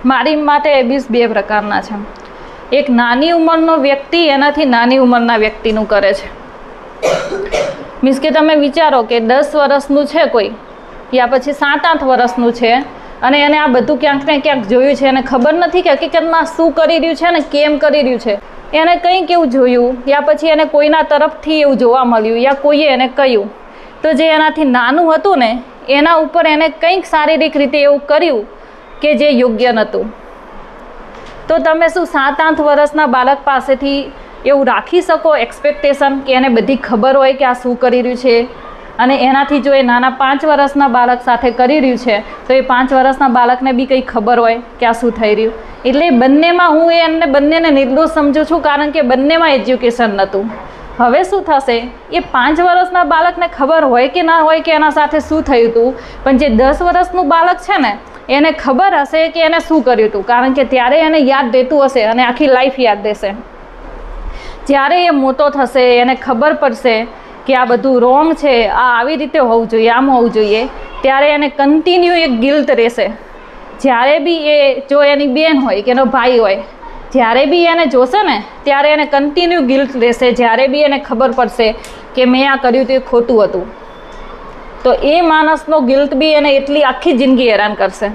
મારી માટે એબ્યુઝ બે પ્રકારના છે. એક નાની ઉંમરનો વ્યક્તિ એનાથી નાની ઉંમરના વ્યક્તિનું કરે છે. મીન્સ કે તમે વિચારો કે 10 વર્ષનું છે કોઈ, યા પછી 7-8 વર્ષનું છે, અને એને આ બધું ક્યાંક ને ક્યાંક જોયું છે, એને ખબર નથી કે હકીકતમાં શું કરી રહ્યું છે અને કેમ કરી રહ્યું છે. એને કંઈક એવું જોયું, યા પછી એને કોઈના તરફથી એવું જોવા મળ્યું, યા કોઈએ એને કહ્યું, તો જે એનાથી નાનું હતું ને એના ઉપર એને કંઈક શારીરિક રીતે એવું કર્યું કે જે યોગ્ય નહોતું. તો તમે શું 7-8 વર્ષના બાળક પાસેથી એવું રાખી શકો એક્સપેક્ટેશન કે એને બધી ખબર હોય કે આ શું કરી રહ્યું છે? અને એનાથી જો એ નાના 5 વર્ષના બાળક સાથે કરી રહ્યું છે તો એ 5 વર્ષના બાળકને બી કંઈ ખબર હોય કે આ શું થઈ રહ્યું? એટલે બંનેમાં હું એમને બંનેને નિર્દોષ સમજું છું, કારણ કે બંનેમાં એજ્યુકેશન નહોતું. હવે શું થશે, એ 5 વર્ષના બાળકને ખબર હોય કે ના હોય કે એના સાથે શું થયું હતું, પણ જે 10 વર્ષનું બાળક છે ને એને ખબર હશે કે એને શું કર્યું હતું, કારણ કે ત્યારે એને યાદ રહેતું હશે અને આખી લાઈફ યાદ રહેશે. જ્યારે એ મોટો થશે એને ખબર પડશે કે આ બધું રોંગ છે, આ આવી રીતે હોવું જોઈએ, આમ હોવું જોઈએ, ત્યારે એને કન્ટિન્યુ એક ગિલ્ટ રહેશે. જ્યારે બી એ જો એની બેન હોય કે એનો ભાઈ હોય, જ્યારે બી એને જોશે ને ત્યારે એને કન્ટિન્યુ ગિલ્ટ રહેશે. જ્યારે બી એને ખબર પડશે કે મેં આ કર્યું તે ખોટું હતું, તો એ માણસનો ગિલ્ટ બી એને એટલી આખી જિંદગી હેરાન કરશે.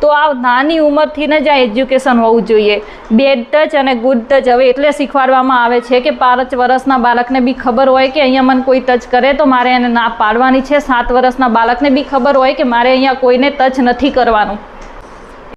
તો આ નાની ઉંમરથી જ આ એજ્યુકેશન હોવું જોઈએ. બેડ ટચ અને ગુડ ટચ હવે એટલે શીખવાડવામાં આવે છે કે 5 વર્ષના બાળકને બી ખબર હોય કે અહીંયા મને કોઈ ટચ કરે તો મારે એને ના પાડવાની છે. 7 વર્ષના બાળકને બી ખબર હોય કે મારે અહીંયા કોઈને ટચ નથી કરવાનું.